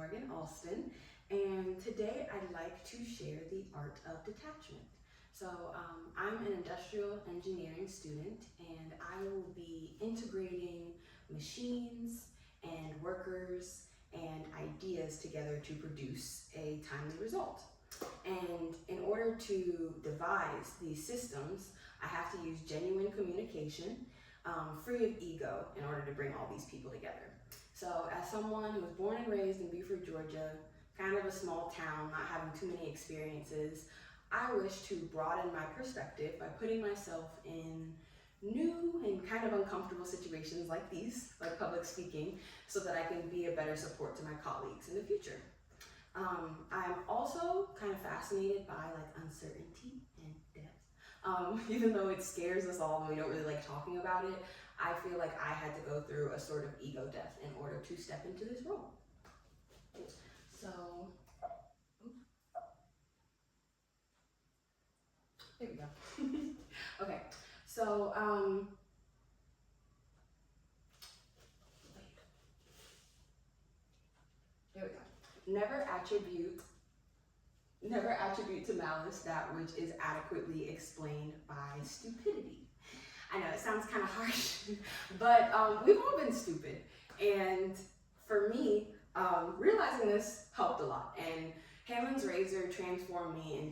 Morgan Alston, and today I'd like to share the art of detachment. So I'm an industrial engineering student, and I will be integrating machines and workers and ideas together to produce a timely result. And in order to devise these systems, I have to use genuine communication, free of ego, in order to bring all these people together. So as someone who was born and raised in Beaufort, Georgia, kind of a small town, not having too many experiences, I wish to broaden my perspective by putting myself in new and kind of uncomfortable situations like these, like public speaking, so that I can be a better support to my colleagues in the future. I'm also kind of fascinated by uncertainty and death. Even though it scares us all and we don't really like talking about it, I feel like I had to go through a sort of ego death in order to step into this role. So, there we go. Okay, so, there we go. Never attribute to malice that which is adequately explained by stupidity. I know it sounds kind of harsh, but we've all been stupid. And for me, realizing this helped a lot. And Halen's razor transformed me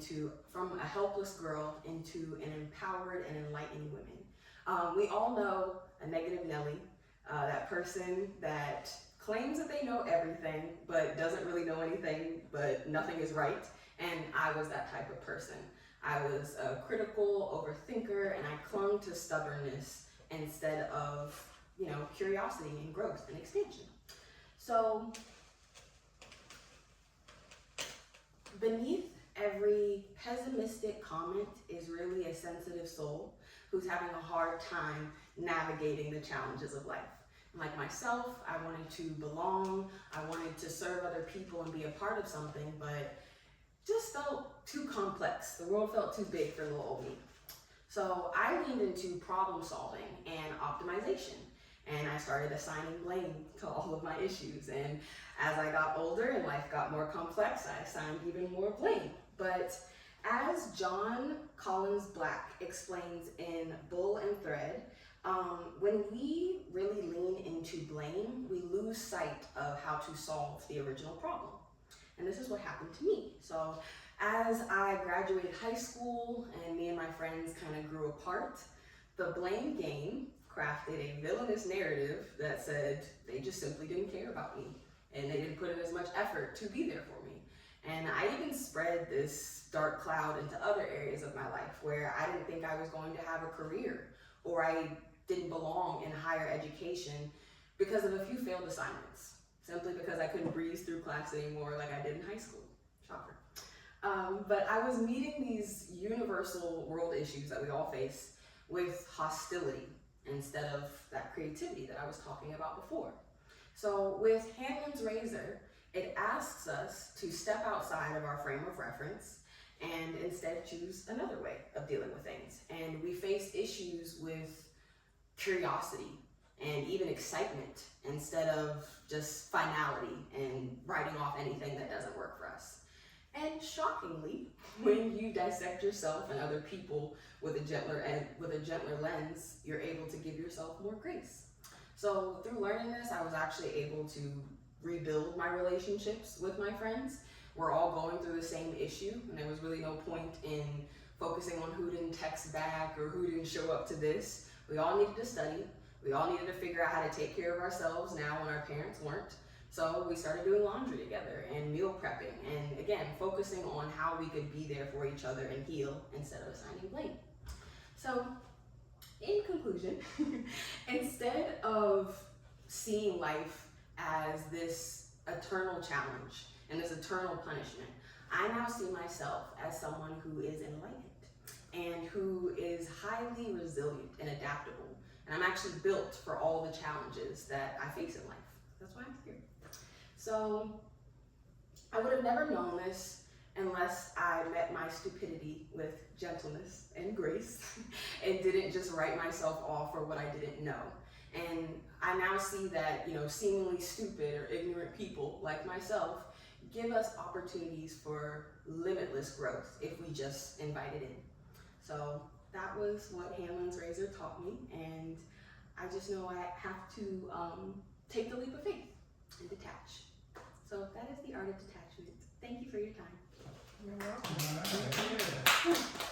from a helpless girl into an empowered and enlightened woman. We all know a negative Nelly, that person that claims that they know everything, but doesn't really know anything, but nothing is right. And I was that type of person. I was a critical overthinker, and I clung to stubbornness instead of, curiosity and growth and expansion. So beneath every pessimistic comment is really a sensitive soul who's having a hard time navigating the challenges of life. Like myself, I wanted to belong, I wanted to serve other people and be a part of something, but just felt too complex. The world felt too big for little old me. So I leaned into problem solving and optimization, and I started assigning blame to all of my issues. And as I got older and life got more complex, I assigned even more blame. But as John Collins Black explains in Bull and Thread, when we really lean into blame, we lose sight of how to solve the original problem. And this is what happened to me. So as I graduated high school and me and my friends kind of grew apart, the blame game crafted a villainous narrative that said they just simply didn't care about me and they didn't put in as much effort to be there for me. And I even spread this dark cloud into other areas of my life where I didn't think I was going to have a career, or I didn't belong in higher education because of a few failed assignments, simply because I couldn't breeze through class anymore like I did in high school. Shocker. But I was meeting these universal world issues that we all face with hostility instead of that creativity that I was talking about before. So with Halen's razor, it asks us to step outside of our frame of reference and instead choose another way of dealing with things. And we face issues with curiosity and even excitement instead of just finality and writing off anything that doesn't work for us. And shockingly, when you dissect yourself and other people with a gentler lens, you're able to give yourself more grace. So through learning this, I was actually able to rebuild my relationships with my friends. We're all going through the same issue, and there was really no point in focusing on who didn't text back or who didn't show up to this. We all needed to study. We all needed to figure out how to take care of ourselves now when our parents weren't. So we started doing laundry together and meal prepping, and again, focusing on how we could be there for each other and heal instead of assigning blame. So in conclusion, instead of seeing life as this eternal challenge and this eternal punishment, I now see myself as someone who is enlightened and who is highly resilient and adaptable. And I'm actually built for all the challenges that I face in life. That's why I'm here. So I would have never known this unless I met my stupidity with gentleness and grace and didn't just write myself off for what I didn't know. And I now see that, seemingly stupid or ignorant people like myself give us opportunities for limitless growth if we just invite it in. So that was what Hanlon's razor taught me, and I just know I have to take the leap of faith and detach. So that is the art of detachment. Thank you for your time. You're welcome.